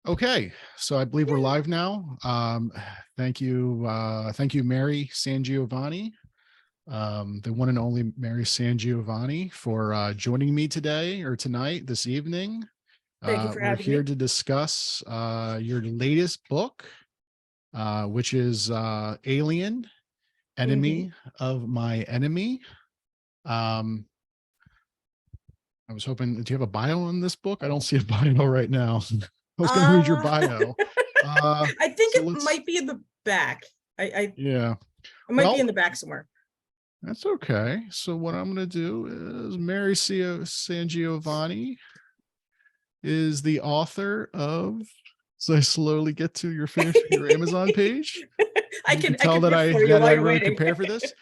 Okay, so I believe we're live now. Thank you, Mary SanGiovanni, the one and only Mary SanGiovanni, for joining me today or tonight, this evening. Thank you for We're having here me. to discuss your latest book, which is Alien, Mhm. Enemy of My Enemy. Um, I was hoping, do you have a bio on this book? I don't see a bio right now. I was going to read your Uh, bio. I think So it let's, might be in the back. yeah. It might be Well, in the back somewhere. that's okay. So what I'm going to do is Mary SanGiovanni is the author of, so I slowly get to your your Amazon page. I You can can tell that look I for you while you're really waiting. prepare for this.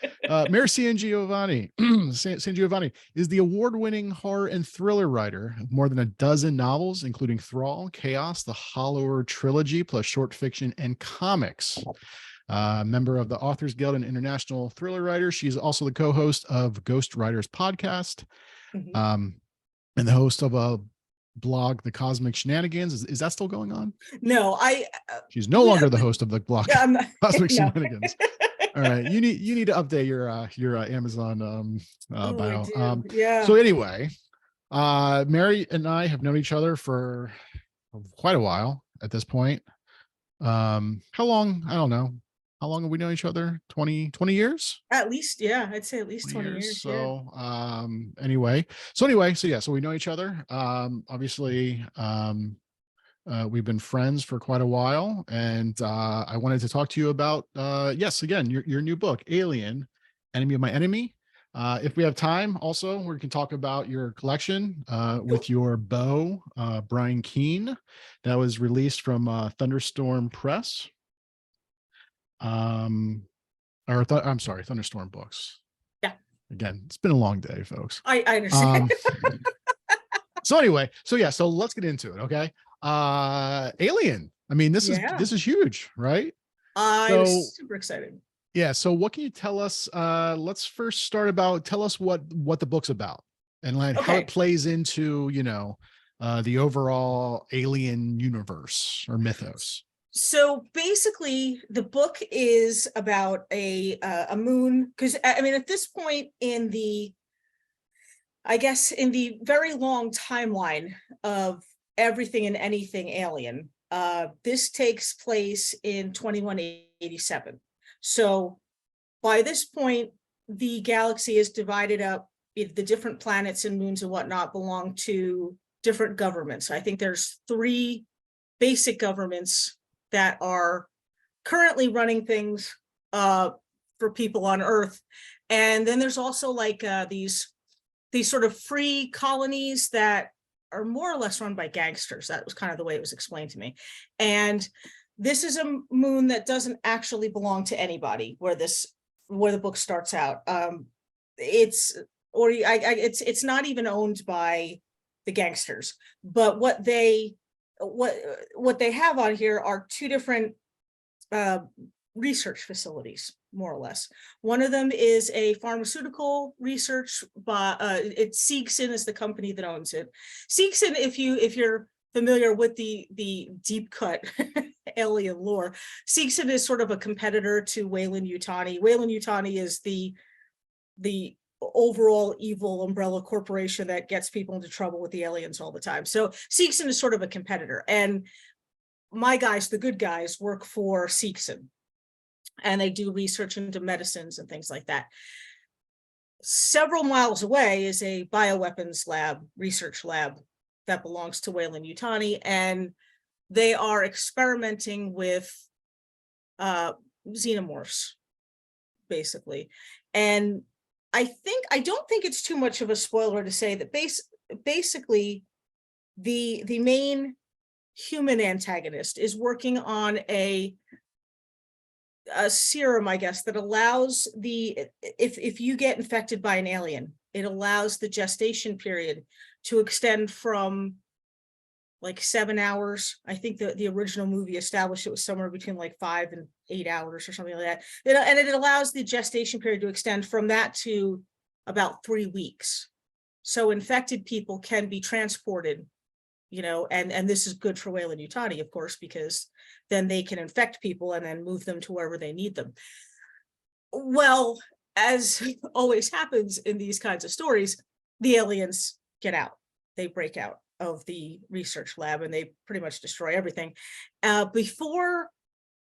Mary SanGiovanni, SanGiovanni is the award-winning horror and thriller writer of more than a dozen novels, including Thrall, Chaos, the Hollower trilogy, plus short fiction and comics. Member of the Authors Guild and International Thriller Writer. She's also the co-host of Ghost Writers podcast, Mhm. um, and the host of a blog, The Cosmic Shenanigans. Is that still going on? No, She's no longer the we host of the blog, yeah, I'm not, Cosmic no. Shenanigans. All right, you need to update your Amazon Oh, I bio. do. So Yeah. anyway, Mary and I have known each other for quite a while at this point. How long? I don't know. How long have we known each other? 20 years? At least, yeah, I'd say at least 20 20 years. years. Yeah. So so we know each other. Obviously, we've been friends for quite a while, and I wanted to talk to you about yes, again, your new book, Alien, Enemy of My Enemy. If we have time, also, we can talk about your collection Sure. with your beau, Brian Keene, that was released from Thunderstorm Press. Um, I'm sorry, Thunderstorm Books. Yeah, Again, it's been a long day, folks. I understand. Um, so anyway, so yeah, so let's get into it, okay? Alien. I mean, this is Yeah. this is huge, right? I was So super excited. yeah, so what can you tell us? Let's first start about tell us what the book's about and like how it Okay. plays into, the overall alien universe or mythos. So basically, the book is about a moon, because I mean, at this point in I guess in the very long timeline of everything and anything alien, this takes place in 2187. So by this point, the galaxy is divided up. The different planets and moons and whatnot belong to different governments. I think there's three basic governments that are currently running things for people on Earth. And then there's also like these sort of free colonies that are more or less run by gangsters. That was kind of the way it was explained to me. And this is a moon that doesn't actually belong to anybody, where the book starts out. It's it's not even owned by the gangsters, but what they have on here are two different uh, research facilities, more or less. One of them is a pharmaceutical research, but it's Seegson is the company that owns it. Seegson, if you're familiar with the deep cut alien lore, Seegson is sort of a competitor to Weyland-Yutani. Weyland-Yutani is the overall evil umbrella corporation that gets people into trouble with the aliens all the time. So Seegson is sort of a competitor, and my guys, the good guys, work for Seegson, and they do research into medicines and things like that. Several miles away is a bioweapons lab, research lab, that belongs to Weyland-Yutani, and they are experimenting with xenomorphs, basically. And I don't think it's too much of a spoiler to say that basically the main human antagonist is working on a serum, I guess, that allows if you get infected by an alien, it allows the gestation period to extend from like 7 hours. I think the original movie established it was somewhere between like 5 and 8 hours or something like that. And it allows the gestation period to extend from that to about 3 weeks. So infected people can be transported, and this is good for Weyland-Yutani, of course, because then they can infect people and then move them to wherever they need them. Well, as always happens in these kinds of stories, the aliens get out. They break out of the research lab and they pretty much destroy everything. Before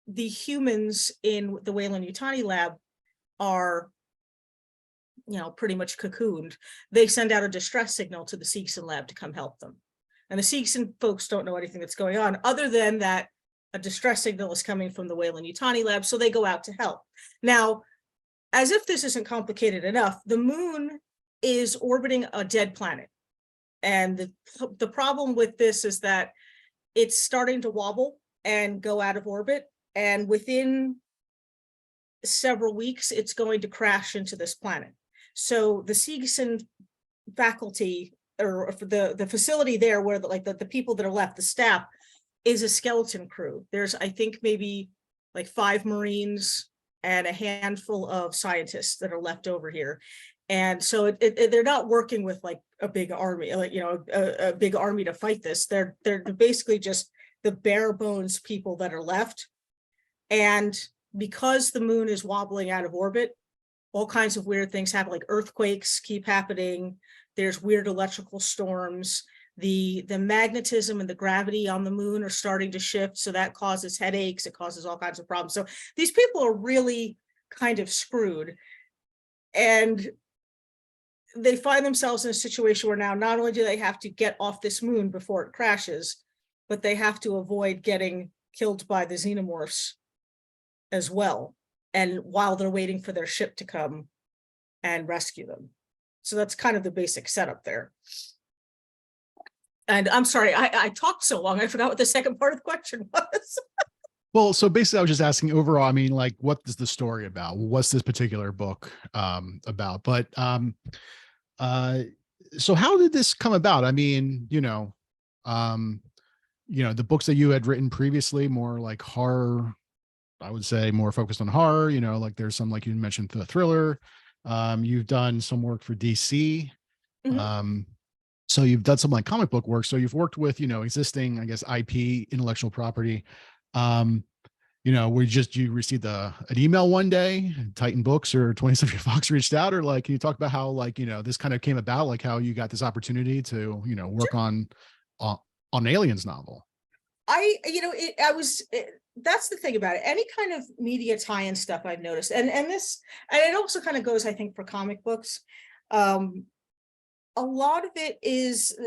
the humans in the Weyland-Yutani lab are, pretty much cocooned, they send out a distress signal to the Seegson lab to come help them. And the Seegson folks don't know anything that's going on other than that a distress signal is coming from the Weyland-Yutani lab, so they go out to help. Now, as if this isn't complicated enough, the moon is orbiting a dead planet. And the problem with this is that it's starting to wobble and go out of orbit. And within several weeks, it's going to crash into this planet. So the Seegson faculty, or the facility there where the people that are left, the staff, is a skeleton crew. There's, I think, maybe like 5 Marines and a handful of scientists that are left over here. And so they're not working with like a big army, a big army to fight this. They're basically just the bare bones people that are left. And because the moon is wobbling out of orbit, all kinds of weird things happen, like earthquakes keep happening. There's weird electrical storms. The magnetism and the gravity on the moon are starting to shift. So that causes headaches. It causes all kinds of problems. So these people are really kind of screwed. And they find themselves in a situation where now not only do they have to get off this moon before it crashes, but they have to avoid getting killed by the xenomorphs as well. And while they're waiting for their ship to come and rescue them. So that's kind of the basic setup there. And I'm sorry, I talked so long, I forgot what the second part of the question was. Well, so basically I was just asking overall, I mean, like, what is the story about? What's this particular book about? But so how did this come about? I mean, the books that you had written previously, more like horror, I would say more focused on horror, like there's some, like you mentioned, the thriller. You've done some work for DC. Mhm. So you've done some like comic book work. So you've worked with, existing, I guess, IP, intellectual property. You received an email one day, Titan Books or 20th Century Fox reached out, or like, can you talk about how, like, this kind of came about, like how you got this opportunity to, work on Aliens novel? That's the thing about it. Any kind of media tie-in stuff I've noticed, and it also kind of goes, I think, for comic books. A lot of it is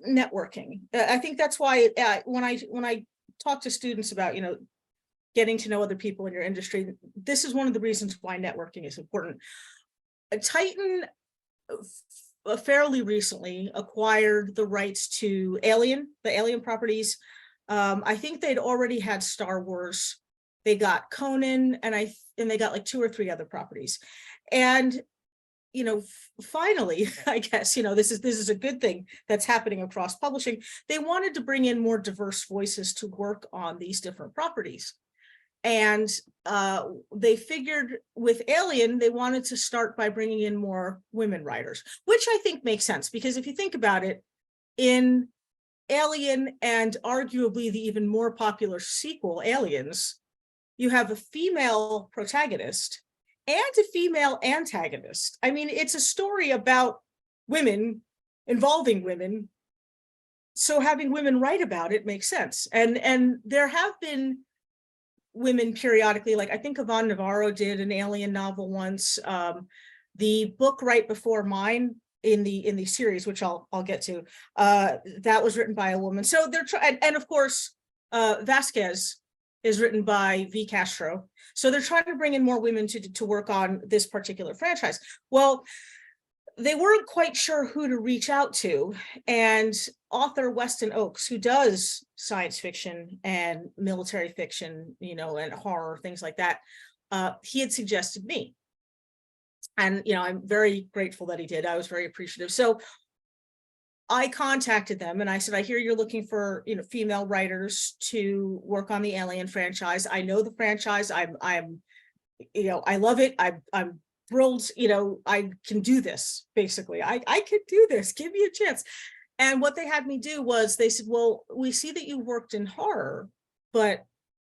networking. I think that's why when I talk to students about, getting to know other people in your industry, this is one of the reasons why networking is important. Titan fairly recently acquired the rights to the Alien properties. I think they'd already had Star Wars. They got Conan, and they got like 2 or 3 other properties. And finally, I guess, this is a good thing that's happening across publishing. They wanted to bring in more diverse voices to work on these different properties. And they figured with Alien, they wanted to start by bringing in more women writers, which I think makes sense, because if you think about it, in Alien and arguably the even more popular sequel, Aliens, you have a female protagonist and a female antagonist. I mean, it's a story about women, involving women. So having women write about it makes sense. And there have been women periodically, like I think Yvonne Navarro did an Alien novel once. The book right before mine in the series, which I'll get to, that was written by a woman. So they're trying, and of course, Vasquez is written by V. Castro. So they're trying to bring in more women to work on this particular franchise. Well, they weren't quite sure who to reach out to. And author Weston Oakes, who does science fiction and military fiction, and horror, things like that, he had suggested me. And, I'm very grateful that he did. I was very appreciative. So I contacted them and I said, I hear you're looking for, female writers to work on the Alien franchise. I know the franchise. I love it. I'm thrilled. I can do this. Basically, I can do this. Give me a chance. And what they had me do was they said, well, we see that you worked in horror, but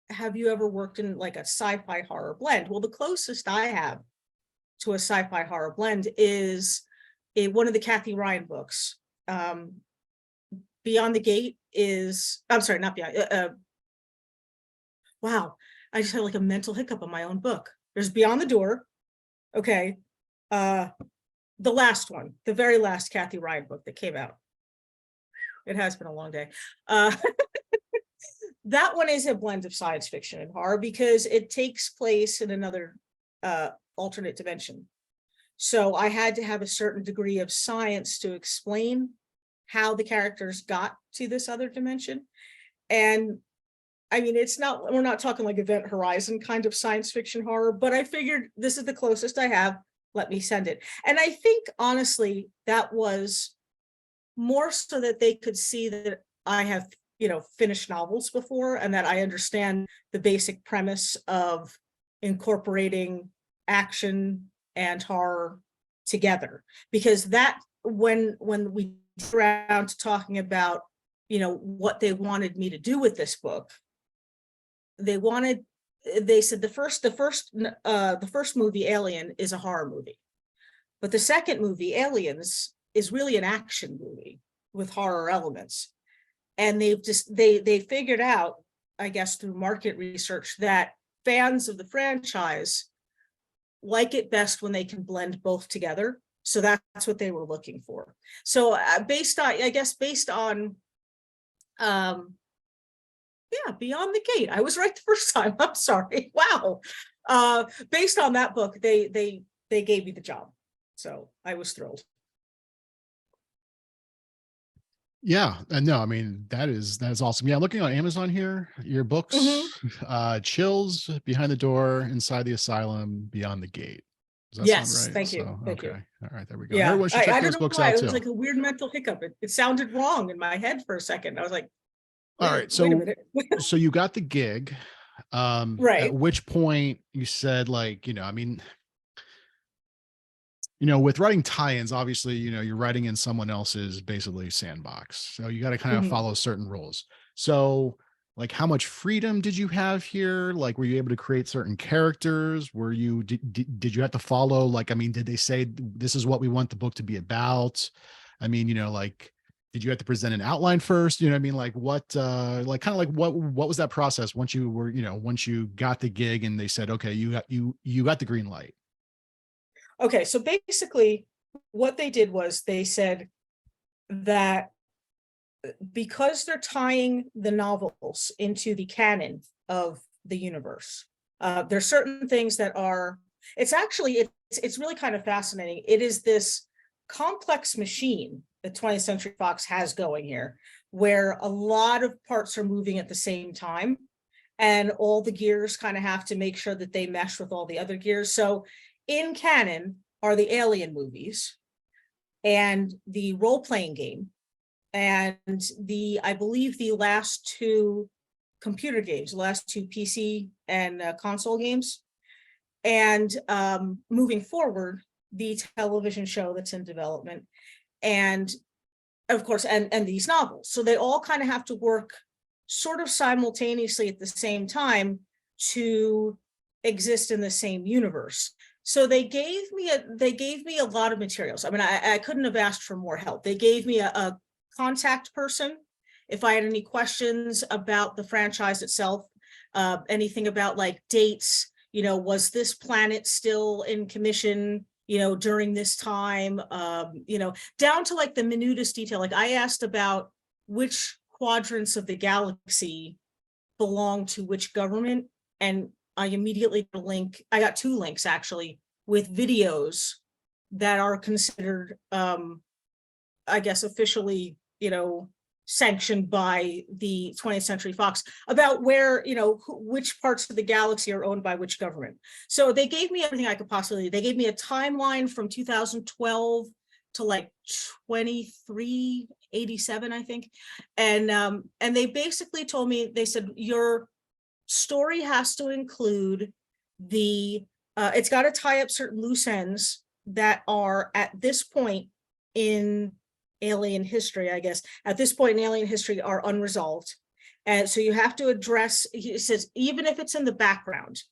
have you ever worked in like a sci-fi horror blend? Well, the closest I have to a sci-fi horror blend is one of the Kathy Ryan books. Beyond the Gate is, I'm sorry, not Beyond. Wow, I just had like a mental hiccup on my own book. There's Beyond the Door. Okay. The last one, the very last Kathy Ryan book that came out. It has been a long day. That one is a blend of science fiction and horror because it takes place in another alternate dimension. So I had to have a certain degree of science to explain how the characters got to this other dimension. And I mean, we're not talking like Event Horizon kind of science fiction horror, but I figured this is the closest I have. Let me send it. And I think, honestly, that was more so that they could see that I have, finished novels before and that I understand the basic premise of incorporating action and horror together. Because that, when we get around to talking about, what they wanted me to do with this book, they said the first movie, Alien, is a horror movie, but the second movie, Aliens, is really an action movie with horror elements. And they figured out, I guess, through market research, that fans of the franchise like it best when they can blend both together. So that's what they were looking for. So based on Beyond the Gate, I was right the first time. I'm sorry. Wow. Based on that book, they gave me the job. So I was thrilled. Yeah, and no, I mean that is awesome. Yeah, looking on Amazon here, your books, Chills, Behind the Door, Inside the Asylum, Beyond the Gate. Does that sound Yes, right? thank you. So, Thank you. okay, all right, there we go. And Yeah, everyone should check I don't those know books why. out It was too. like a weird mental hiccup. It sounded wrong in my head for a second. I was like, All wait, right, wait a so minute. so you got the gig. At Right. which point you said, like, I mean, with writing tie-ins, obviously, you're writing in someone else's basically sandbox. So you got to kind of Mhm. follow certain rules. So, like, how much freedom did you have here? Like, were you able to create certain characters? Did you have to follow, like, I mean, did they say this is what we want the book to be about? I mean, like, did you have to present an outline first? You know what I mean? Like what was that process once once you got the gig and they said, okay, you got the green light? Okay, so basically what they did was they said that because they're tying the novels into the canon of the universe, there's certain things that are, it's really kind of fascinating. It is this complex machine that 20th Century Fox has going here, where a lot of parts are moving at the same time, and all the gears kind of have to make sure that they mesh with all the other gears. So in canon are the Alien movies and the role-playing game, and I believe the last two computer games, the last two PC and console games, and moving forward, the television show that's in development, and of course, and these novels. So they all kind of have to work sort of simultaneously at the same time to exist in the same universe. So they gave me a lot of materials. I mean, I couldn't have asked for more help. They gave me a contact person if I had any questions about the franchise itself, anything about like dates, was this planet still in commission, during this time, down to like the minutest detail. Like I asked about which quadrants of the galaxy belong to which government, and I immediately I got two links actually with videos that are considered, I guess, officially, sanctioned by the 20th Century Fox about where, which parts of the galaxy are owned by which government. So they gave me everything I could possibly. They gave me a timeline from 2012 to like 2387, I think. And they basically told me, they said, your story has to include it's got to tie up certain loose ends that are at this point in alien history, I guess, at this point in alien history are unresolved. And so you have to address, he says, even if it's in the background,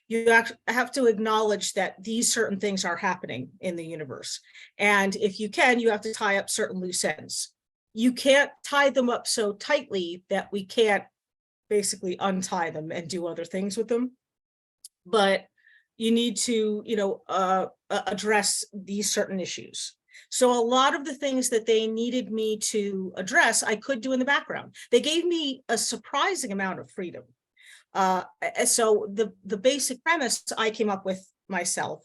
you have to acknowledge that these certain things are happening in the universe. And if you can, you have to tie up certain loose ends. You can't tie them up so tightly that we can't basically untie them and do other things with them. But you need to, address these certain issues. So a lot of the things that they needed me to address, I could do in the background. They gave me a surprising amount of freedom. So the basic premise I came up with myself.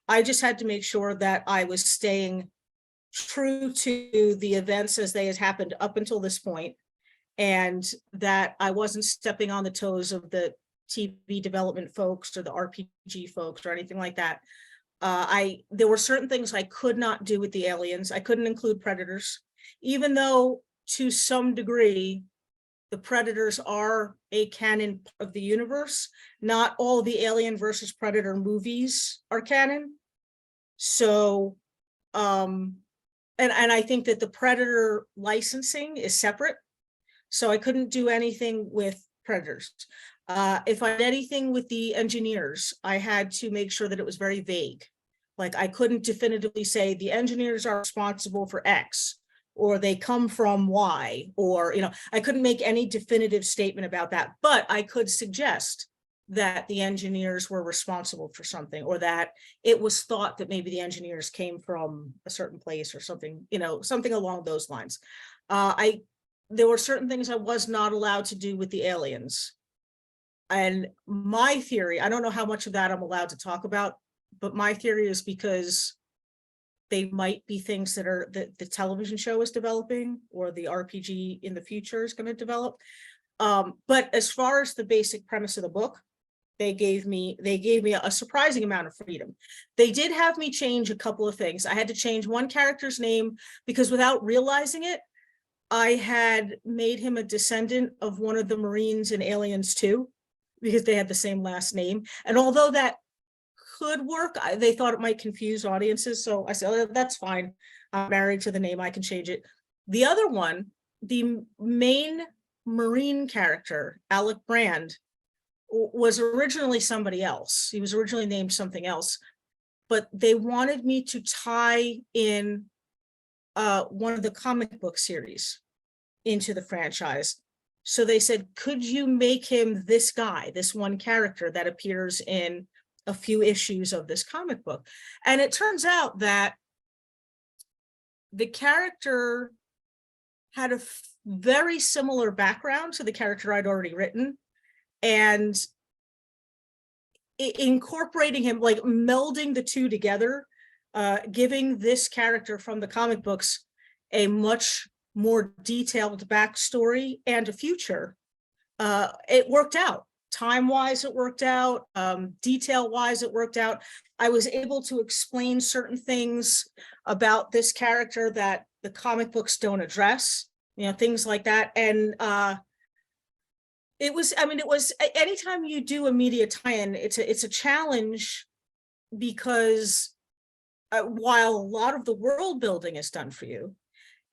I just had to make sure that I was staying true to the events as they had happened up until this point, and that I wasn't stepping on the toes of the TV development folks or the RPG folks or anything like that. There were certain things I could not do with the aliens. I couldn't include predators, even though to some degree the predators are a canon of the universe. Not all the Alien versus Predator movies are canon. So, and I think that the Predator licensing is separate. So I couldn't do anything with predators. If I did anything with the engineers, I had to make sure that it was very vague. Like I couldn't definitively say the engineers are responsible for X, or they come from Y, or, I couldn't make any definitive statement about that, but I could suggest that the engineers were responsible for something, or that it was thought that maybe the engineers came from a certain place or something, something along those lines. There were certain things I was not allowed to do with the aliens. And my theory, I don't know how much of that I'm allowed to talk about, but my theory is because they might be things that are that the television show is developing, or the RPG in the future is going to develop. But as far as the basic premise of the book, they gave me a surprising amount of freedom. They did have me change a couple of things. I had to change one character's name because without realizing it, I had made him a descendant of one of the Marines in Aliens 2, because they had the same last name. And although that could work, they thought it might confuse audiences. So I said, oh, that's fine. I'm married to the name, I can change it. The other one, the main Marine character, Alec Brand, was originally somebody else. He was originally named something else, but they wanted me to tie in one of the comic book series into the franchise. So they said, could you make him this guy, this one character that appears in a few issues of this comic book? And it turns out that the character had a very similar background to the character I'd already written, and incorporating him, like melding the two together, giving this character from the comic books a much more detailed backstory and a future. It worked out. Time-wise, it worked out. Detail-wise, it worked out. I was able to explain certain things about this character that the comic books don't address, things like that. And it was anytime you do a media tie-in, it's a challenge, because while a lot of the world building is done for you,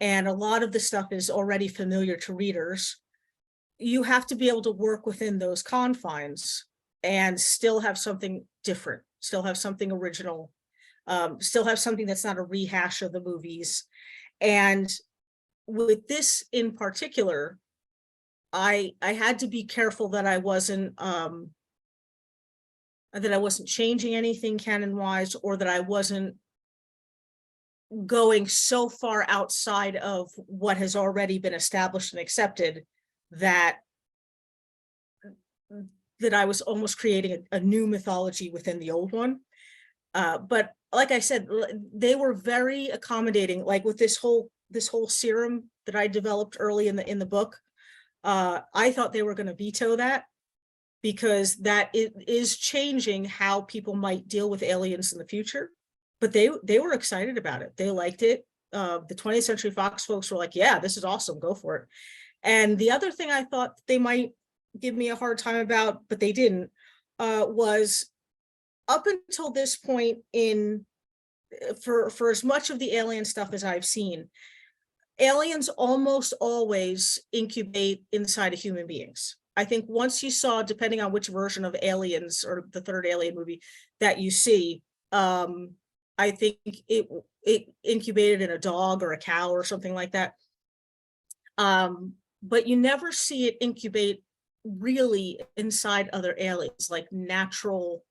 and a lot of the stuff is already familiar to readers, you have to be able to work within those confines and still have something different, still have something original, still have something that's not a rehash of the movies. And with this in particular, I had to be careful that I wasn't changing anything canon-wise, or that I wasn't going so far outside of what has already been established and accepted that I was almost creating a new mythology within the old one. But like I said, they were very accommodating, like with this whole serum that I developed early in the book. I thought they were going to veto that, because that is changing how people might deal with aliens in the future. But they were excited about it. They liked it. The 20th Century Fox folks were like, yeah, this is awesome, go for it. And the other thing I thought they might give me a hard time about, but they didn't, was up until this point for as much of the alien stuff as I've seen, aliens almost always incubate inside of human beings. I think once you saw, depending on which version of Aliens or the third Alien movie that you see, I think it incubated in a dog or a cow or something like that. But you never see it incubate really inside other aliens, like natural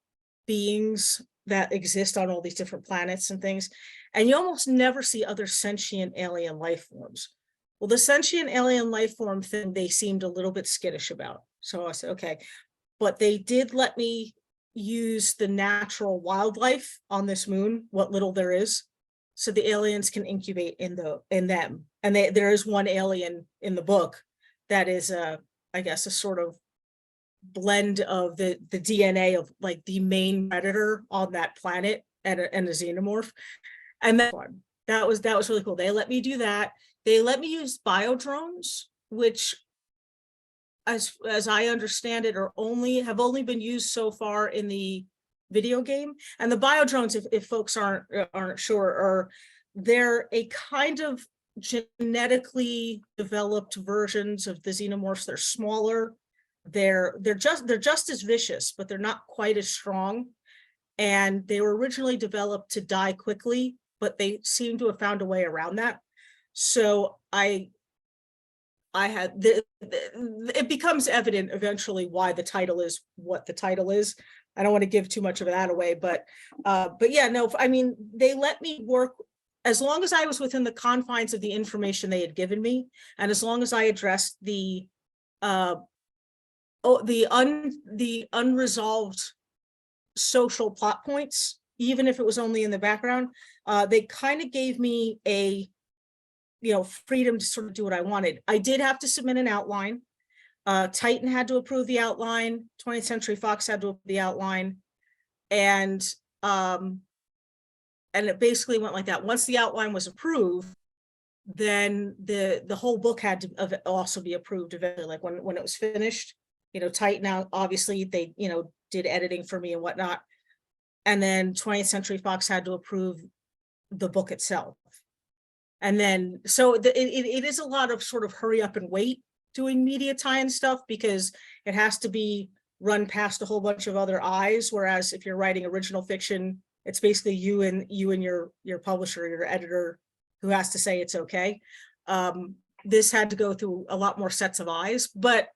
beings that exist on all these different planets and things. And you almost never see other sentient alien life forms. Well, the sentient alien life form thing, they seemed a little bit skittish about. So I said, okay, but they did let me use the natural wildlife on this moon, what little there is, so the aliens can incubate in them. And there is one alien in the book that is I guess a sort of blend of the DNA of like the main predator on that planet and a xenomorph. And that was really cool. They let me do that. They let me use biodrones, which as I understand it, have only been used so far in the video game. And the biodrones, if folks aren't sure, they're a kind of genetically developed versions of the xenomorphs. They're smaller. They're just as vicious, but they're not quite as strong. And they were originally developed to die quickly, but they seem to have found a way around that. So it becomes evident eventually why the title is what the title is. I don't want to give too much of that away, but yeah, no, I mean, they let me work as long as I was within the confines of the information they had given me, and as long as I addressed the unresolved social plot points, even if it was only in the background. They kind of gave me a freedom to sort of do what I wanted. I did have to submit an outline. Titan had to approve the outline. 20th Century Fox had to approve the outline, and it basically went like that. Once the outline was approved, then the whole book had to also be approved eventually. Like when it was finished, Titan now obviously they did editing for me and whatnot, and then 20th Century Fox had to approve the book itself. And then, so it is a lot of sort of hurry up and wait doing media tie-in stuff, because it has to be run past a whole bunch of other eyes. Whereas if you're writing original fiction, it's basically you and your publisher, your editor, who has to say it's okay. This had to go through a lot more sets of eyes, but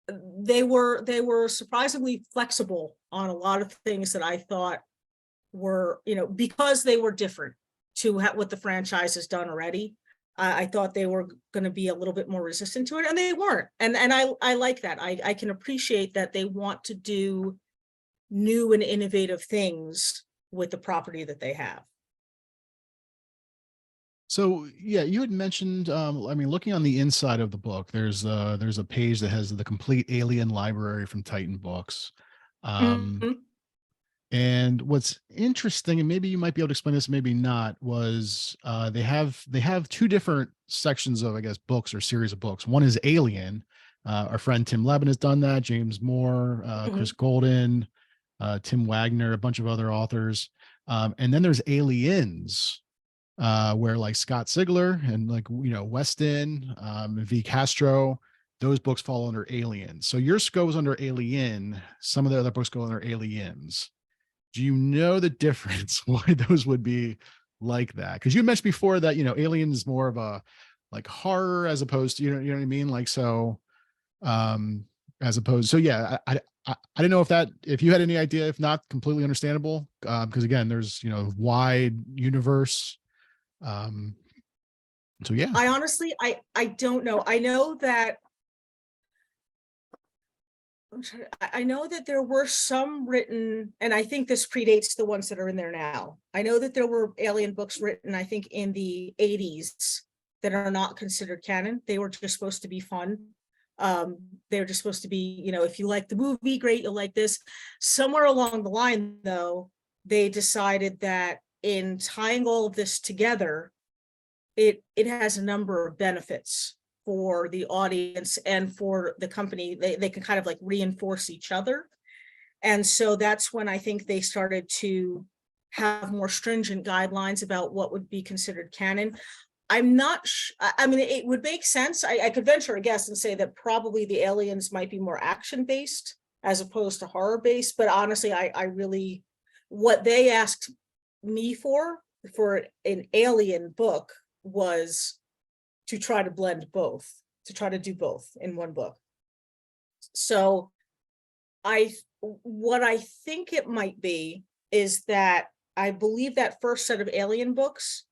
they were surprisingly flexible on a lot of things that I thought were, because they were different to what the franchise has done already. I thought they were going to be a little bit more resistant to it, and they weren't. And I like that. I can appreciate that they want to do new and innovative things with the property that they have. So yeah, you had mentioned, I mean, looking on the inside of the book, there's a page that has the complete alien library from Titan Books. Mhm. And what's interesting, and maybe you might be able to explain this, maybe not, was they have two different sections of, I guess, books or series of books. One is Alien. Our friend Tim Levin has done that. James Moore, Chris Golden, Tim Wagner, a bunch of other authors. And then there's Aliens, where like Scott Sigler and like Weston, V. Castro, those books fall under Alien. So yours goes under Alien. Some of the other books go under Aliens. Do you know the difference why those would be like that? Because you mentioned before that Alien is more of a like horror as opposed to you know what I mean, like, so as opposed, so yeah, I didn't know if you had any idea. If not, completely understandable, because again, there's wide universe. So yeah. I honestly, I don't know. I know that there were some written, and I think this predates the ones that are in there now. I know that there were Alien books written, I think, in the 80s that are not considered canon. They were just supposed to be fun. They're just supposed to be, if you like the movie, great, you'll like this. Somewhere along the line, though, they decided that in tying all of this together, it has a number of benefits for the audience and for the company. They can kind of like reinforce each other. And so that's when I think they started to have more stringent guidelines about what would be considered canon. I'm not I mean, it would make sense. I could venture a guess and say that probably the aliens might be more action based as opposed to horror based. But honestly, I really, what they asked me for an alien book was to try to blend both, to try to do both in one book. So what I think it might be is that I believe that first set of alien books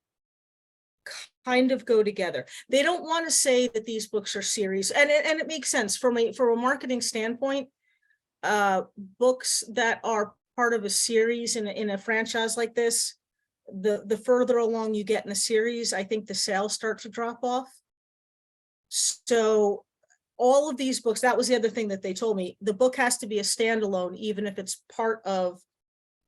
kind of go together. They don't want to say that these books are series, and it makes sense from a marketing standpoint. Books that are part of a series in a franchise like this, the further along you get in the series, I think the sales start to drop off. So all of these books, that was the other thing that they told me, the book has to be a standalone, even if it's part of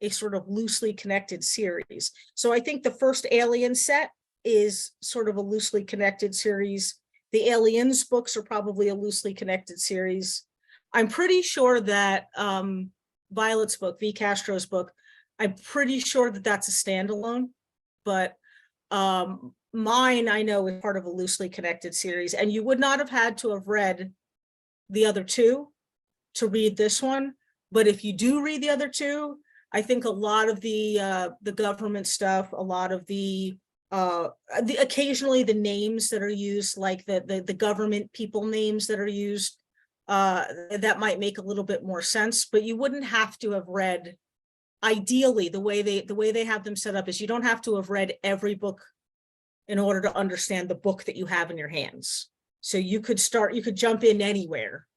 a sort of loosely connected series. So I think the first Alien set is sort of a loosely connected series. The Aliens books are probably a loosely connected series. I'm pretty sure that Violet's book, V. Castro's book, I'm pretty sure that that's a standalone, but mine I know is part of a loosely connected series, and you would not have had to have read the other two to read this one. But if you do read the other two, I think a lot of the government stuff, a lot of the occasionally the names that are used, like the government people names that are used, that might make a little bit more sense. But you wouldn't have to have read, ideally, the way they have them set up is you don't have to have read every book in order to understand the book that you have in your hands. So you could jump in anywhere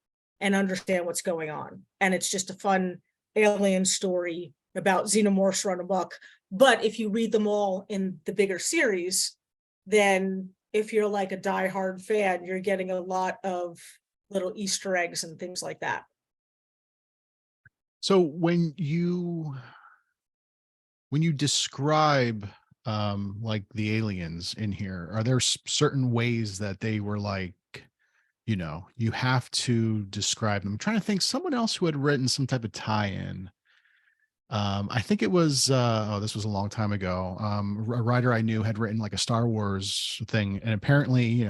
and understand what's going on. And it's just a fun alien story about xenomorphs run amok. But if you read them all in the bigger series, then if you're like a diehard fan, you're getting a lot of little Easter eggs and things like that. So when you describe like the aliens in here, are there certain ways that they were like, you have to describe them? I'm trying to think, someone else who had written some type of tie-in. I think it was this was a long time ago. A writer I knew had written like a Star Wars thing, and apparently,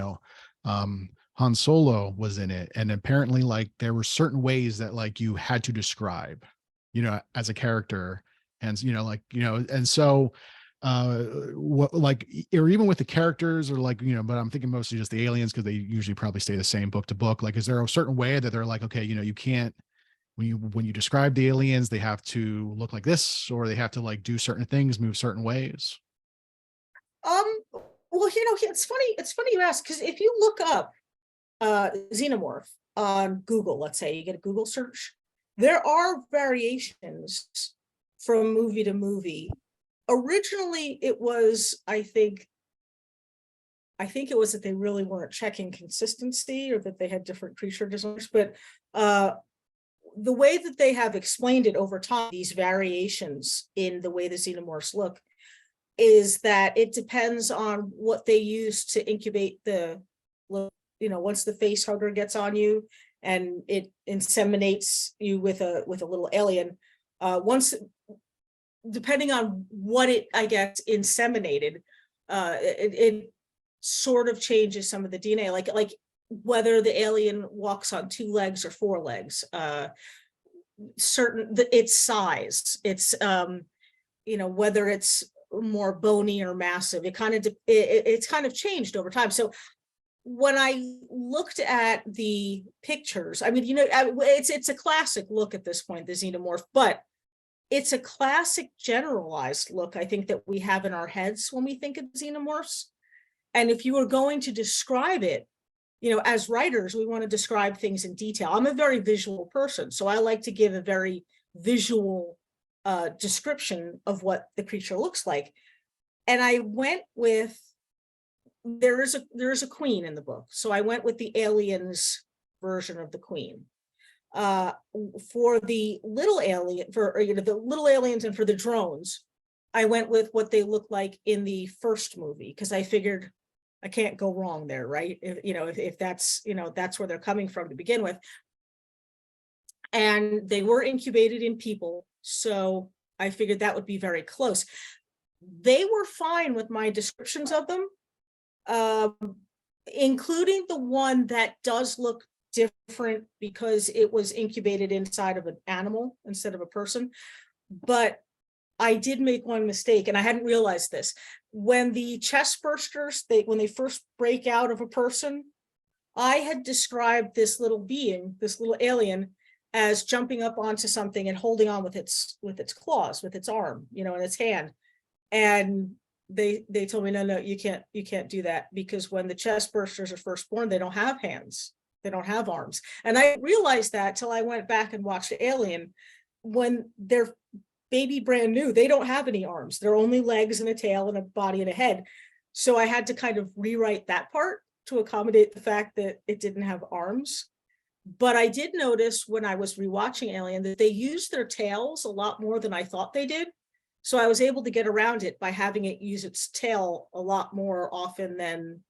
Han Solo was in it, and apparently like there were certain ways that like you had to describe, as a character, and and so what, like, or even with the characters, or like, but I'm thinking mostly just the aliens, because they usually probably stay the same book to book. Like, is there a certain way that they're like, okay, you can't, when you describe the aliens, they have to look like this, or they have to like do certain things, move certain ways? Well, it's funny you ask, because if you look up xenomorph on Google, let's say you get a Google search, there are variations from movie to movie. Originally it was, I think it was that they really weren't checking consistency, or that they had different creature disorders, but the way that they have explained it over time, these variations in the way the xenomorphs look, is that it depends on what they use to incubate the, once the face hugger gets on you and it inseminates you with a little alien, once, depending on what it, I guess, inseminated, it sort of changes some of the DNA, like whether the alien walks on 2 legs or 4 legs, its size, it's whether it's more bony or massive, it's kind of changed over time. So when I looked at the pictures, I mean, it's a classic look at this point, the xenomorph, but it's a classic generalized look, I think, that we have in our heads when we think of xenomorphs. And if you were going to describe it, as writers, we want to describe things in detail. I'm a very visual person, so I like to give a very visual description of what the creature looks like. And I went with, there is a queen in the book, so I went with the aliens version of the queen. For the little alien, the little aliens, and for the drones, I went with what they look like in the first movie, because I figured I can't go wrong there, right? If that's, that's where they're coming from to begin with. And they were incubated in people, so I figured that would be very close. They were fine with my descriptions of them, including the one that does look different because it was incubated inside of an animal instead of a person. But I did make one mistake, and I hadn't realized this. When the chest bursters, when they first break out of a person, I had described this little being, this little alien, as jumping up onto something and holding on with its claws, with its arm, in its hand. And they told me, no, you can't do that, because when the chest bursters are first born, they don't have hands, they don't have arms. And I realized that till I went back and watched Alien. When they're baby brand new, they don't have any arms. They're only legs and a tail and a body and a head. So I had to kind of rewrite that part to accommodate the fact that it didn't have arms. But I did notice when I was rewatching Alien that they used their tails a lot more than I thought they did. So I was able to get around it by having it use its tail a lot more often than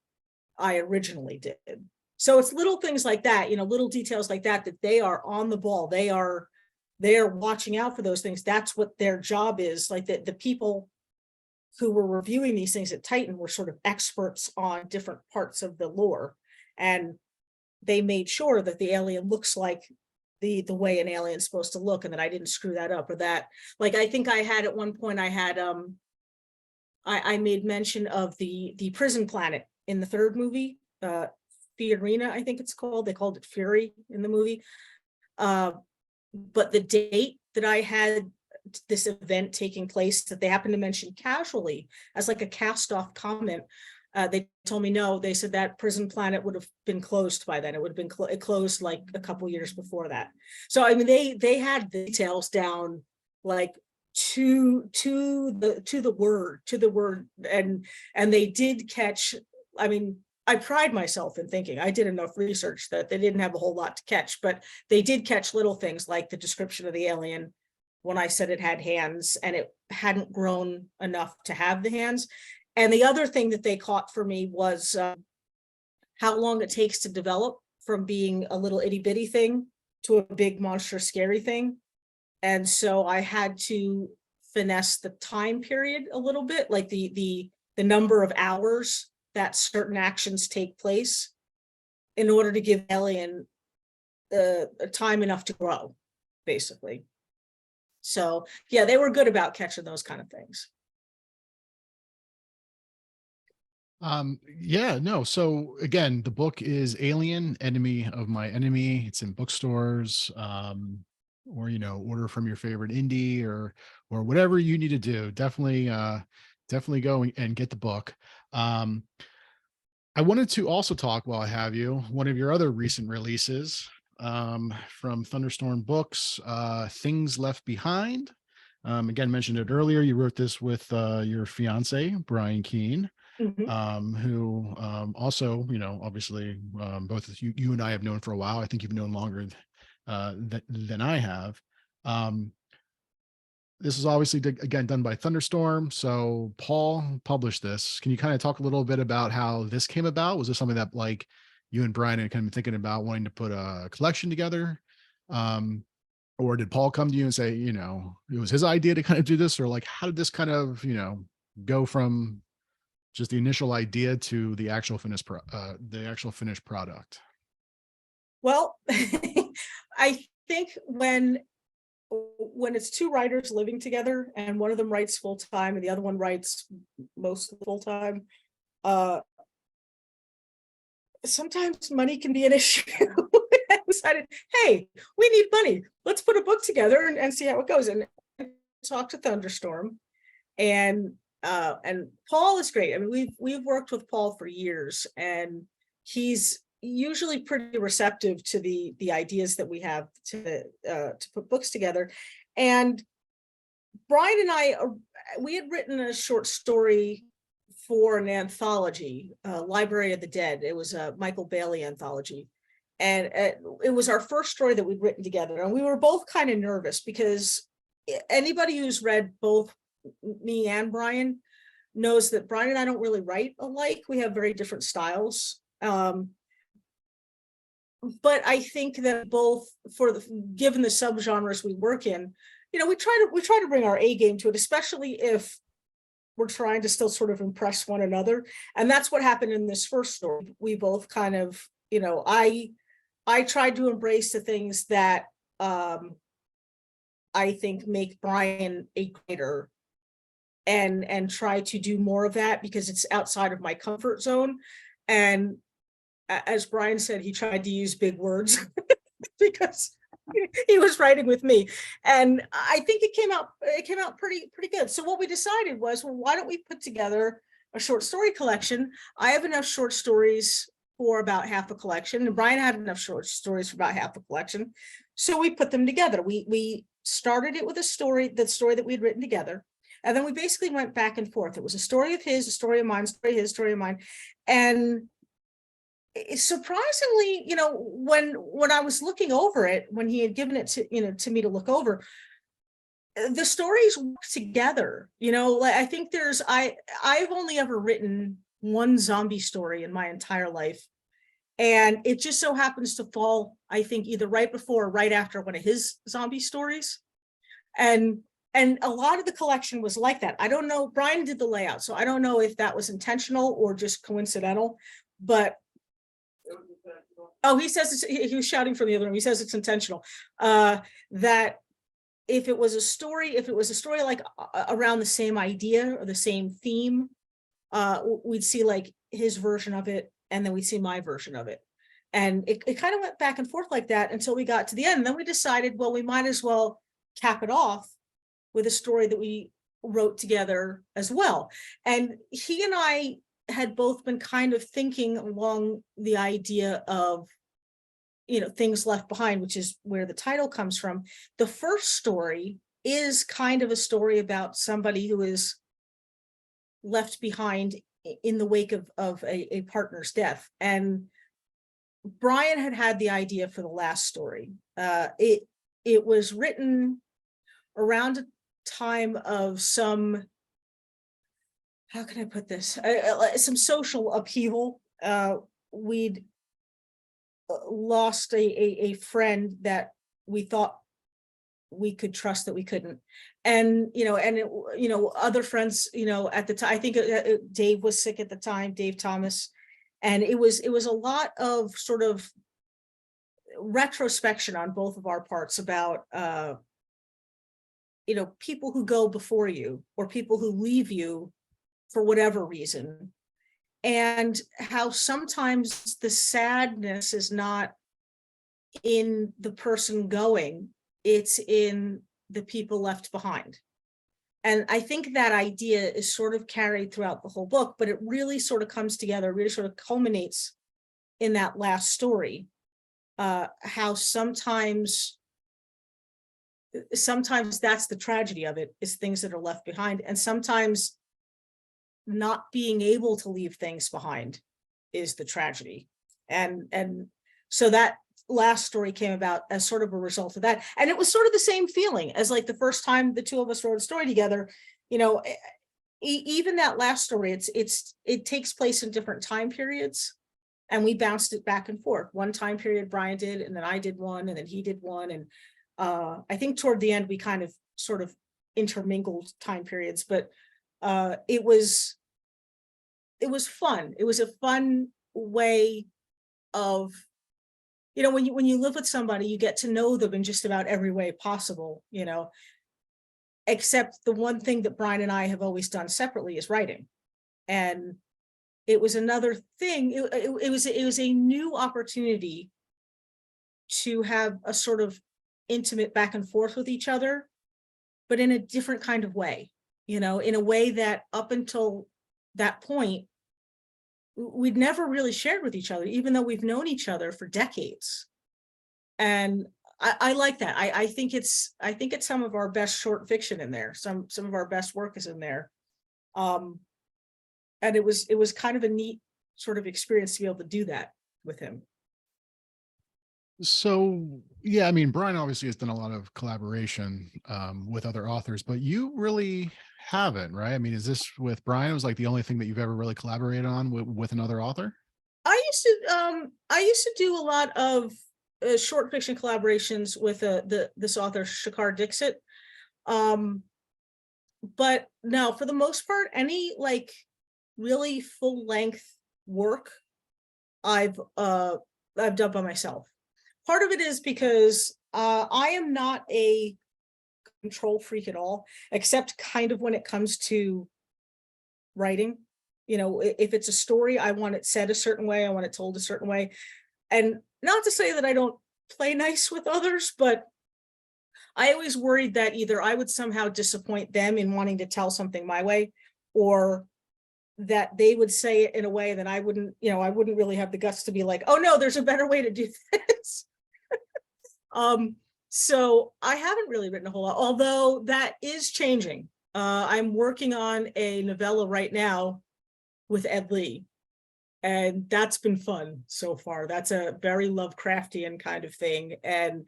I originally did. So it's little things like that, little details like that, that they are on the ball. They're watching out for those things. That's what their job is. Like the people who were reviewing these things at Titan were sort of experts on different parts of the lore. And they made sure that the alien looks like the way an alien's supposed to look, and that I didn't screw that up, or that, like, I think I had at one point, I had I made mention of the prison planet in the third movie, Fiorina, I think it's called. They called it Fury in the movie. But the date that I had this event taking place, that they happened to mention casually as like a cast-off comment, they told me no. They said that prison planet would have been closed by then. It would have been it closed like a couple years before that. So I mean, they had the details down like to the word, and they did catch. I mean, I pride myself in thinking I did enough research that they didn't have a whole lot to catch, but they did catch little things like the description of the alien when I said it had hands and it hadn't grown enough to have the hands. And the other thing that they caught for me was how long it takes to develop from being a little itty bitty thing to a big monstrous scary thing. And so I had to finesse the time period a little bit, like the number of hours that certain actions take place, in order to give Alien time enough to grow, basically. So yeah, they were good about catching those kind of things. Yeah, no. So again, the book is Alien, Enemy of My Enemy. It's in bookstores, or order from your favorite indie or whatever you need to do. Definitely go and get the book. I wanted to also talk, while I have you, one of your other recent releases, from Thunderstorm Books, Things Left Behind. Again, mentioned it earlier. You wrote this with your fiance, Brian Keene. Who also, obviously, both of you and I have known for a while. I think you've known longer than I have. This is obviously, again, done by Thunderstorm. So Paul published this. Can you kind of talk a little bit about how this came about? Was this something that, like, you and Brian had kind of been thinking about wanting to put a collection together? Or did Paul come to you and say, it was his idea to kind of do this? Or like, how did this kind of, go from just the initial idea to the actual finished product? Well, I think when it's two writers living together and one of them writes full time and the other one writes most full time, sometimes money can be an issue. I decided, hey, we need money. Let's put a book together and see how it goes. And talk to Thunderstorm. And Paul is great. I mean, we've worked with Paul for years, and he's usually pretty receptive to the ideas that we have to put books together. And Brian and I, we had written a short story for an anthology, Library of the Dead. It was a Michael Bailey anthology. And it was our first story that we'd written together. And we were both kind of nervous, because anybody who's read both me and Brian knows that Brian and I don't really write alike. We have very different styles. But I think that both, given the subgenres we work in, we try to bring our A game to it, especially if we're trying to still sort of impress one another. And that's what happened in this first story. We both kind of, I tried to embrace the things that I think make Brian a greater, and try to do more of that because it's outside of my comfort zone. And as Brian said, he tried to use big words because he was writing with me, and I think it came out pretty good. So what we decided was, well, why don't we put together a short story collection? I have enough short stories for about half a collection, and Brian had enough short stories for about half a collection. So we put them together. We started it with the story that we'd written together, and then we basically went back and forth. It was a story of his, a story of mine, story of his, story of mine, and surprisingly, when I was looking over it, when he had given it to me to look over, the stories work together. Like, I think I've only ever written one zombie story in my entire life, and it just so happens to fall, I think, either right before or right after one of his zombie stories, and a lot of the collection was like that. I don't know, Brian did the layout, so I don't know if that was intentional or just coincidental, but oh, he says he was shouting from the other room. He says it's intentional. That if it was a story like around the same idea or the same theme, we'd see like his version of it, and then we'd see my version of it. And it kind of went back and forth like that until we got to the end. And then we decided, well, we might as well cap it off with a story that we wrote together as well. And he and I had both been kind of thinking along the idea of, things left behind, which is where the title comes from. The first story is kind of a story about somebody who is left behind in the wake of a partner's death. And Brian had the idea for the last story. It was written around a time of some, how can I put this? Some social upheaval. We'd lost a friend that we thought we could trust that we couldn't, and other friends, at the time, I think Dave was sick at the time, Dave Thomas, and it was a lot of sort of retrospection on both of our parts about people who go before you or people who leave you for whatever reason, and how sometimes the sadness is not in the person going, it's in the people left behind. And I think that idea is sort of carried throughout the whole book, but it really sort of comes together, really sort of culminates in that last story. How sometimes that's the tragedy of it, is things that are left behind, and sometimes not being able to leave things behind is the tragedy. And so that last story came about as sort of a result of that. And it was sort of the same feeling as like the first time the two of us wrote a story together. Even that last story, it takes place in different time periods, and we bounced it back and forth. One time period Brian did, and then I did one, and then he did one. And I think toward the end we kind of sort of intermingled time periods, but it was fun. It was a fun way of, when you live with somebody, you get to know them in just about every way possible, except the one thing that Brian and I have always done separately is writing. And it was another thing. It was a new opportunity to have a sort of intimate back and forth with each other, but in a different kind of way, in a way that up until that point, we'd never really shared with each other, even though we've known each other for decades. And I like that. I think it's some of our best short fiction in there. Some of our best work is in there. And it was kind of a neat sort of experience to be able to do that with him. So, yeah, I mean, Brian obviously has done a lot of collaboration with other authors, but you really haven't, right? I mean, is this with Brian? It was like the only thing that you've ever really collaborated on with another author? I used to do a lot of short fiction collaborations with this author, Shakar Dixit. But no, for the most part, any like really full length work I've done by myself. Part of it is because I am not a control freak at all, except kind of when it comes to writing. You know, if it's a story, I want it said a certain way, I want it told a certain way. And not to say that I don't play nice with others, but I always worried that either I would somehow disappoint them in wanting to tell something my way, or that they would say it in a way that I wouldn't, you know, I wouldn't really have the guts to be like, oh no, there's a better way to do this. So I haven't really written a whole lot, although that is changing. I'm working on a novella right now with Ed Lee, and that's been fun so far. That's a very Lovecraftian kind of thing. And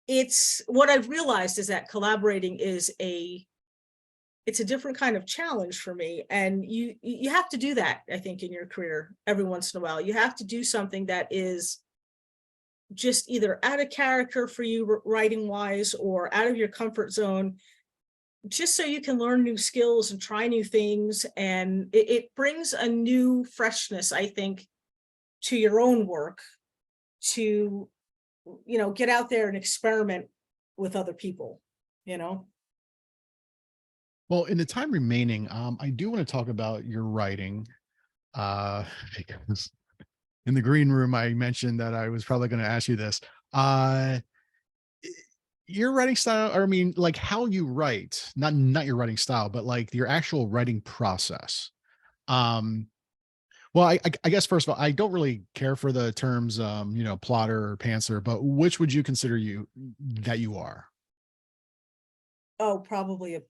it's what I've realized is that collaborating is it's a different kind of challenge for me. And you have to do that, I think, in your career every once in a while. You have to do something that is just either out of character for you writing wise or out of your comfort zone, just so you can learn new skills and try new things. And it brings a new freshness, I think, to your own work, to, you know, get out there and experiment with other people, you know. Well, in the time remaining, I do want to talk about your writing, because in the green room, I mentioned that I was probably going to ask you this. Uh, your writing style, or I mean, like how you write, not your writing style, but like your actual writing process. Um, well, I guess first of all, I don't really care for the terms, you know, plotter or pantser, but which would you consider that you are? Oh, probably a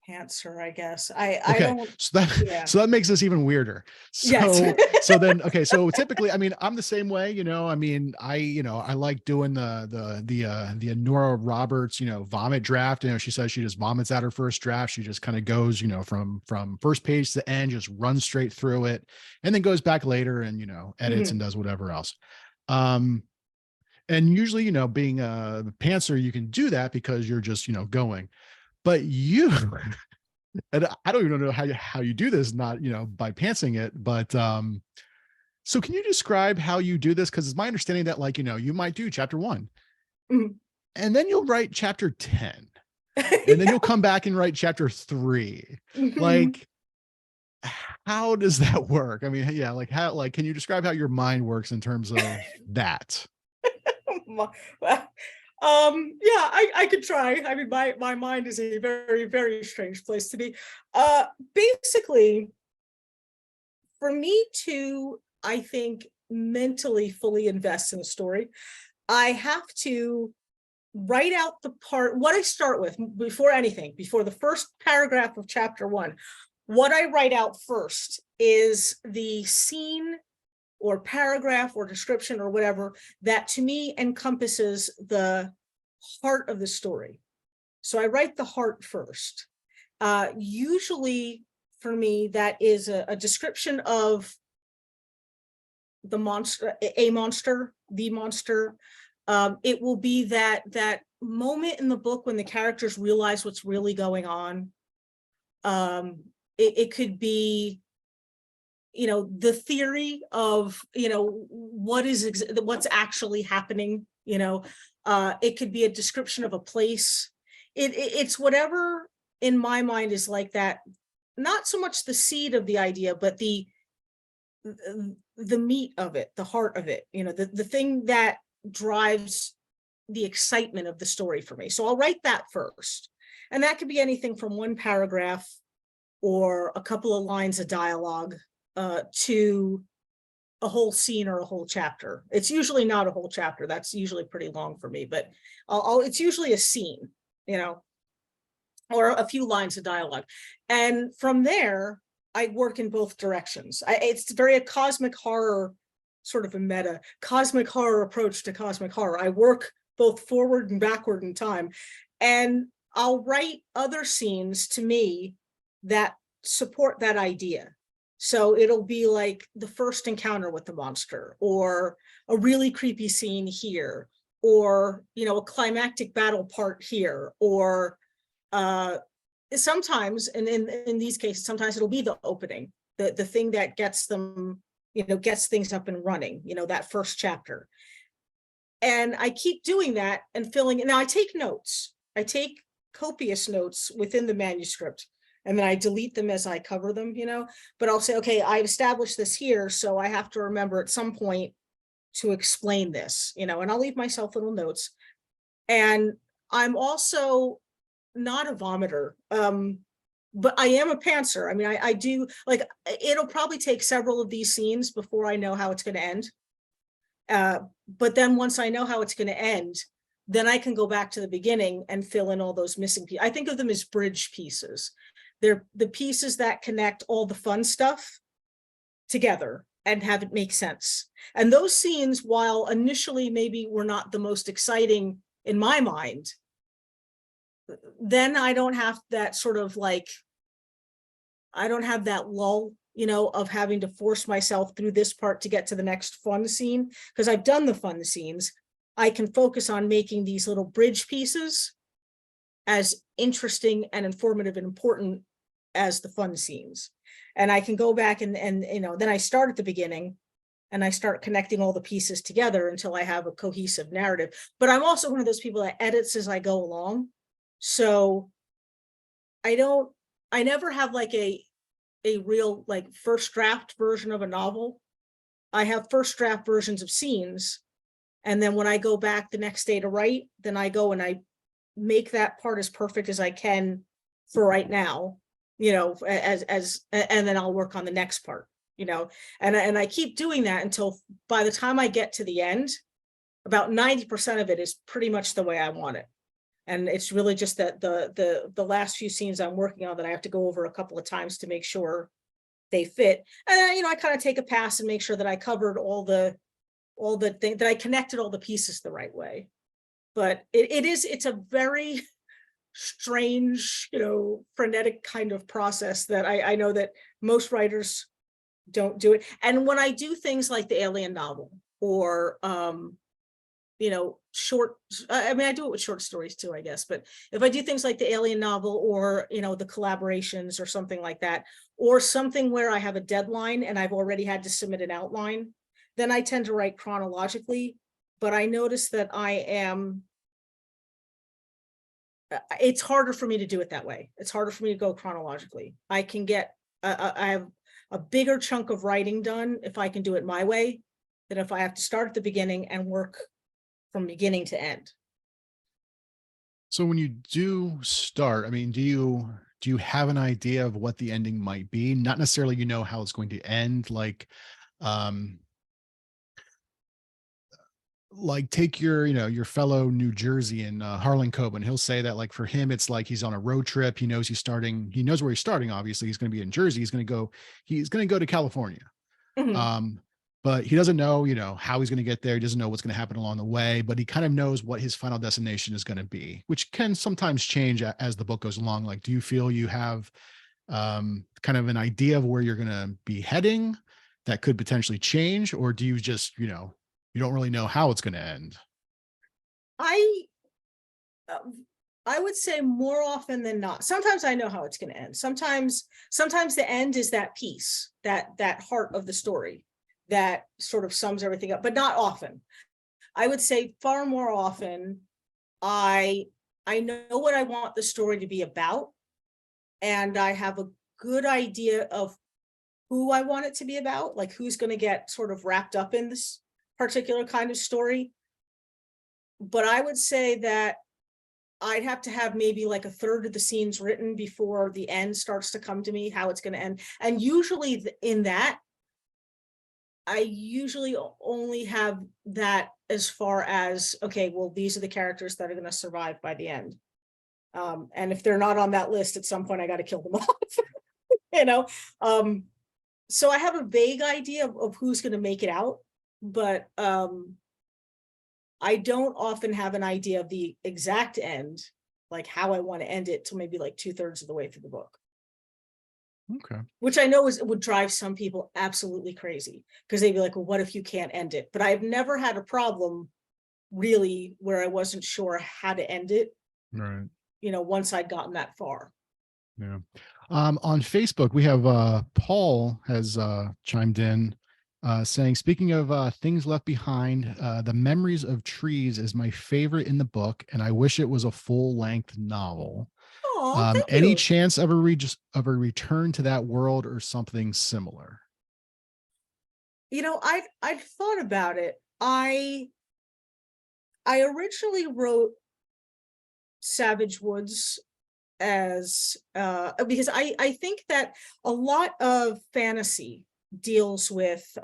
pantser, I guess. I Okay, don't, so that yeah. so that makes this even weirder. Yes. So then okay, so typically, I mean, I'm the same way, you know. I mean, I like doing the Nora Roberts, you know, vomit draft. You know, she says she just vomits out her first draft. She just kind of goes, you know, from first page to end, just runs straight through it, and then goes back later and, you know, edits and Mhm. does whatever else. Um, and usually, you know, being a pantser, you can do that because you're just, you know, going. But you and I don't even know how you do this, not, you know, by pantsing it, but so can you describe how you do this? Because it's my understanding that, like, you know, you might do chapter 1 Mhm. and then you'll write chapter 10 and then Yeah. you'll come back and write chapter 3. Mhm. Like, how does that work? I mean, yeah, like how, like, can you describe how your mind works in terms of that? Well, yeah, I could try. I mean, my mind is a very, very strange place to be. Basically, for me to, I think, mentally fully invest in a story, I have to write out the part, what I start with before anything, before the first paragraph of chapter 1. What I write out first is the scene or paragraph or description or whatever that to me encompasses the heart of the story. So I write the heart first. Usually for me, that is a description of the monster, a monster, the monster. It will be that moment in the book when the characters realize what's really going on. It could be, you know, the theory of, you know, what's actually happening, you know. It could be a description of a place. It's whatever in my mind is like that, not so much the seed of the idea, but the meat of it, the heart of it, you know, the thing that drives the excitement of the story for me. So I'll write that first, and that could be anything from one paragraph or a couple of lines of dialogue to a whole scene or a whole chapter. It's usually not a whole chapter. That's usually pretty long for me, but it's usually a scene, you know, or a few lines of dialogue. And from there, I work in both directions. It's very a cosmic horror, sort of a meta cosmic horror approach to cosmic horror. I work both forward and backward in time. And I'll write other scenes to me that support that idea. So it'll be like the first encounter with the monster, or a really creepy scene here, or, you know, a climactic battle part here, or sometimes, and in these cases, sometimes it'll be the opening, the thing that gets them, gets things up and running, that first chapter. And I keep doing that and filling. Now I take notes. I take copious notes within the manuscript, and then I delete them as I cover them, but I'll say, okay, I've established this here, so I have to remember at some point to explain this, and I'll leave myself little notes. And I'm also not a vomiter, but I am a pantser. I mean, I do, like, it'll probably take several of these scenes before I know how it's going to end. But then once I know how it's going to end, then I can go back to the beginning and fill in all those missing pieces. I think of them as bridge pieces. They're the pieces that connect all the fun stuff together and have it make sense. And those scenes, while initially maybe were not the most exciting in my mind, then I don't have that sort of like, I don't have that lull, of having to force myself through this part to get to the next fun scene, because I've done the fun scenes. I can focus on making these little bridge pieces as interesting and informative and important as the fun scenes. And I can go back and then I start at the beginning and I start connecting all the pieces together until I have a cohesive narrative. But I'm also one of those people that edits as I go along. So I never have like a real like first draft version of a novel. I have first draft versions of scenes. And then when I go back the next day to write, then I go and I make that part as perfect as I can for right now, and then I'll work on the next part, and I keep doing that until by the time I get to the end, about 90% of it is pretty much the way I want it. And it's really just that the last few scenes I'm working on that I have to go over a couple of times to make sure they fit. And then, I kind of take a pass and make sure that I covered all the thing, that I connected all the pieces the right way. But it's a very strange, frenetic kind of process that I know that most writers don't do it. And when I do things like the Alien novel or short, I mean, I do it with short stories too, I guess, but if I do things like the Alien novel or the collaborations or something like that, or something where I have a deadline and I've already had to submit an outline, then I tend to write chronologically. But I notice that it's harder for me to do it that way. It's harder for me to go chronologically. I can get, I have a bigger chunk of writing done if I can do it my way than if I have to start at the beginning and work from beginning to end. So when you do start, I mean, do you have an idea of what the ending might be? Not necessarily, how it's going to end, um, like take your fellow New Jerseyan, Harlan Coben. He'll say that like for him, it's like he's on a road trip. He knows he knows where he's starting. Obviously, he's going to be in Jersey. He's going to go to California. Mhm. But he doesn't know, how he's going to get there. He doesn't know what's going to happen along the way, but he kind of knows what his final destination is going to be, which can sometimes change as the book goes along. Like, do you feel you have kind of an idea of where you're going to be heading that could potentially change, or do you just, you don't really know how it's going to end? I I would say more often than not. Sometimes I know how it's going to end. Sometimes the end is that piece, that heart of the story that sort of sums everything up, but not often. I would say far more often, I know what I want the story to be about, and I have a good idea of who I want it to be about, like who's going to get sort of wrapped up in this particular kind of story. But I would say that I'd have to have maybe like a third of the scenes written before the end starts to come to me, how it's going to end. And usually in that, I usually only have that as far as, okay, well, these are the characters that are going to survive by the end. And if they're not on that list, at some point I got to kill them off, you know? So I have a vague idea of who's going to make it out, but I don't often have an idea of the exact end, like how I want to end it till maybe like 2/3 of the way through the book. Okay. Which I know would drive some people absolutely crazy because they'd be like, well, what if you can't end it? But I've never had a problem really where I wasn't sure how to end it. Right. once I'd gotten that far. Yeah. On Facebook, we have Paul has chimed in saying, speaking of things left behind, The Memories of Trees is my favorite in the book, and I wish it was a full-length novel. Oh, thank Any you. chance of a return to that world or something similar? I'd thought about it. I originally wrote Savage Woods as because I think that a lot of fantasy deals with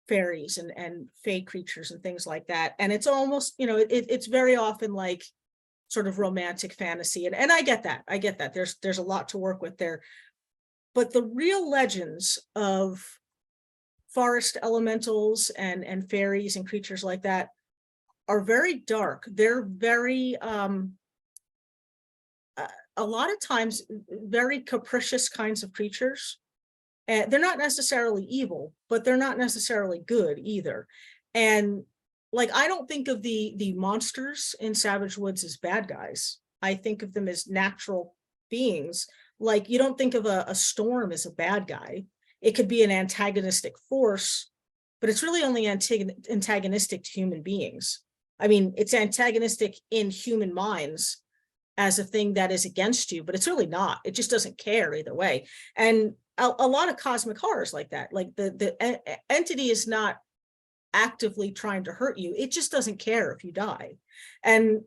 fairies and fey creatures and things like that, and it's almost, it's very often like sort of romantic fantasy, and I get that there's a lot to work with there, but the real legends of forest elementals and fairies and creatures like that are very dark. They're very a lot of times very capricious kinds of creatures. And they're not necessarily evil, but they're not necessarily good either. And like, I don't think of the monsters in Savage Woods as bad guys. I think of them as natural beings. Like, you don't think of a storm as a bad guy. It could be an antagonistic force, but it's really only antagonistic to human beings. I mean, it's antagonistic in human minds as a thing that is against you, but it's really not. It just doesn't care either way. And a lot of cosmic horrors like that, like the entity is not actively trying to hurt you. It just doesn't care if you die. And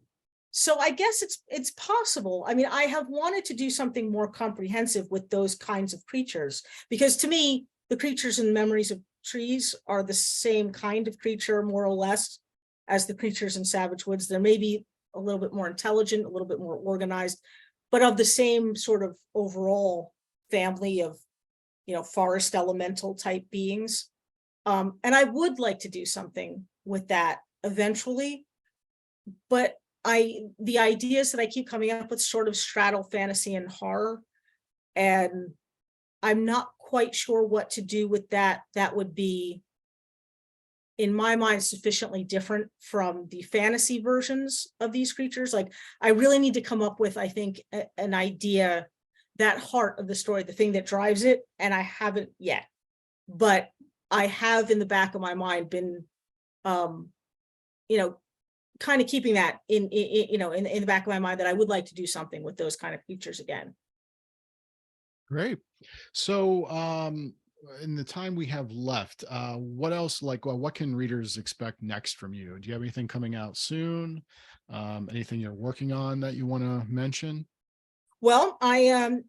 so I guess it's possible. I mean, I have wanted to do something more comprehensive with those kinds of creatures, because to me, the creatures in Memories of Trees are the same kind of creature, more or less, as the creatures in Savage Woods. They're maybe a little bit more intelligent, a little bit more organized, but of the same sort of overall family of, forest elemental type beings. And I would like to do something with that eventually, but the ideas that I keep coming up with sort of straddle fantasy and horror, and I'm not quite sure what to do with that. That would be, in my mind, sufficiently different from the fantasy versions of these creatures. Like, I really need to come up with, I think, an idea, that heart of the story, the thing that drives it, and I haven't yet. But I have in the back of my mind been, you know, kind of keeping that in the back of my mind, that I would like to do something with those kind of creatures again. Great. So, in the time we have left, what else, like, well, what can readers expect next from you? Do you have anything coming out soon? Anything you're working on that you want to mention? Well, I'm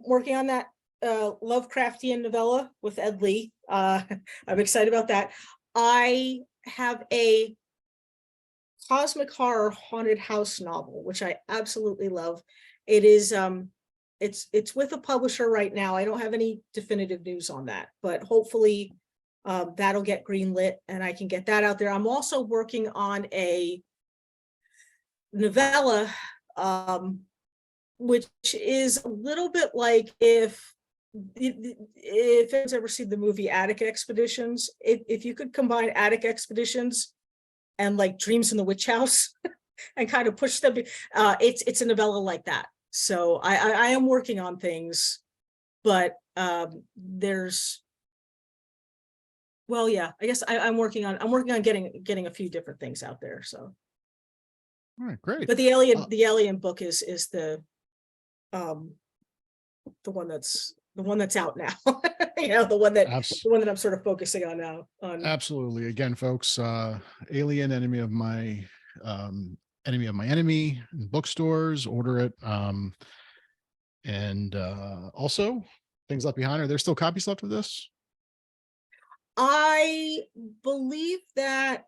working on that Lovecraftian novella with Ed Lee. I'm excited about that. I have a cosmic horror haunted house novel, which I absolutely love. It is it's with a publisher right now. I don't have any definitive news on that, but hopefully that'll get greenlit and I can get that out there. I'm also working on a novella, which is a little bit like, if anyone's ever seen the movie Attic Expeditions, if you could combine Attic Expeditions and like Dreams in the Witch House and kind of push them, it's a novella like that. So I am working on things, but there's, well, yeah, I guess I'm working on getting a few different things out there. So, All right, great. but the alien book is um the one that's out now. The one that Abs- I'm sort of focusing on now. Absolutely. Again, folks, Alien, enemy of my enemy, in bookstores, order it. And also, Things Left Behind, are there still copies left of this? I believe that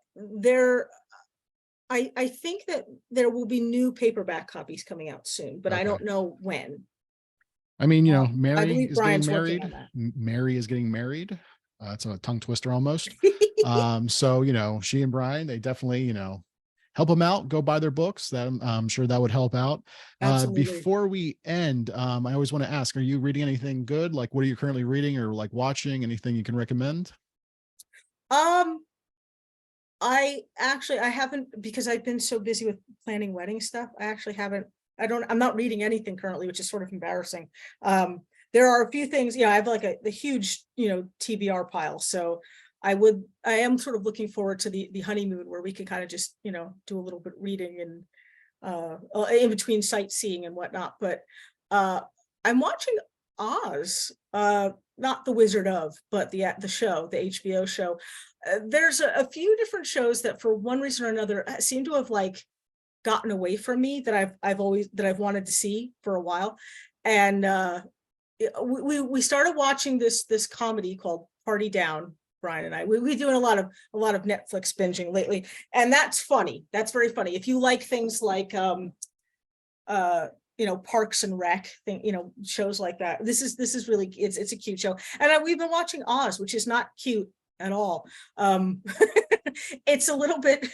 I think that there will be new paperback copies coming out soon, but I Okay. don't know when. I mean, I Mary believe is getting Brian's working married. on that. Mary is getting married. It's a tongue twister almost. So, she and Brian, they definitely, help them out, go buy their books. That I'm sure that would help out. Absolutely. Before we end, I always want to ask, are you reading anything good? Like, what are you currently reading or like watching? Anything you can recommend? Um, I haven't, because I've been so busy with planning wedding stuff. I actually haven't, I'm not reading anything currently, which is sort of embarrassing. There are a few things, I have like the huge, TBR pile. So I am sort of looking forward to the honeymoon where we can kind of just, do a little bit reading and in between sightseeing and whatnot. But I'm watching Oz, not the Wizard of, but the show, the HBO show. There's a few different shows that for one reason or another seem to have like gotten away from me that I've wanted to see for a while. And we started watching this comedy called Party Down. Brian and I, we doing a lot of Netflix binging lately, and that's funny. That's very funny. If you like things like Parks and Rec thing, shows like that. This is really, it's a cute show. And we've been watching Oz, which is not cute at all. It's a little bit,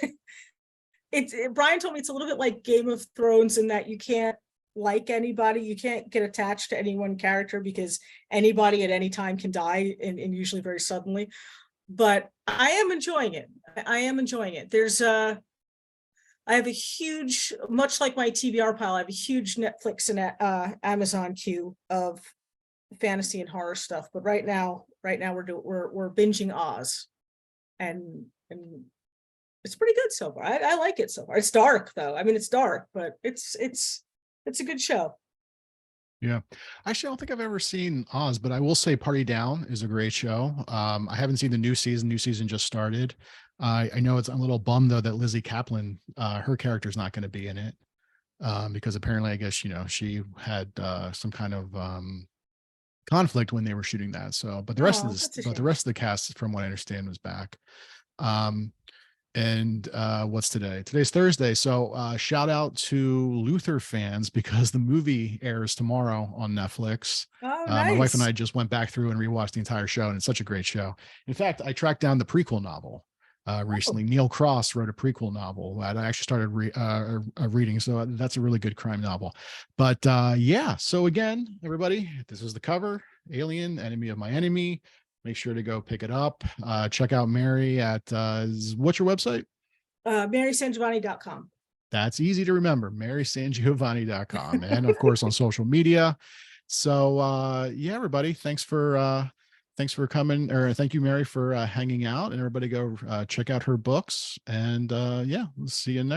Brian told me it's a little bit like Game of Thrones in that you can't like anybody, you can't get attached to any one character because anybody at any time can die, and usually very suddenly. But I am enjoying it. I have a huge, much like my TBR pile, I have a huge Netflix and Amazon queue of fantasy and horror stuff. But right now we're binging Oz, and it's pretty good so far. I like it so far. It's dark though. I mean, it's dark, but it's a good show. Yeah. Actually, I don't think I've ever seen Oz, but I will say Party Down is a great show. I haven't seen the new season. New season just started. I know I'm a little bummed though that Lizzie Kaplan, her character's not going to be in it. Because apparently I guess, she had some kind of conflict when they were shooting that. So, but the rest of the cast, from what I understand, was back. And what's today? Today's Thursday. So shout out to Luther fans because the movie airs tomorrow on Netflix. Oh, My wife and nice. I just went back through and rewatched the entire show, and it's such a great show. In fact, I tracked down the prequel novel recently. Oh, Neil Cross wrote a prequel novel that I actually started reading. So that's a really good crime novel. But yeah, so again, everybody, this is the cover: Alien, Enemy of My Enemy. Make sure to go pick it up. Check out Mary at what's your website? MarySanGiovanni.com. That's easy to remember, MarySanGiovanni.com. And of course on social media. So yeah, everybody, thanks for coming, or thank you, Mary, for hanging out, and everybody go check out her books. And yeah, we'll see you next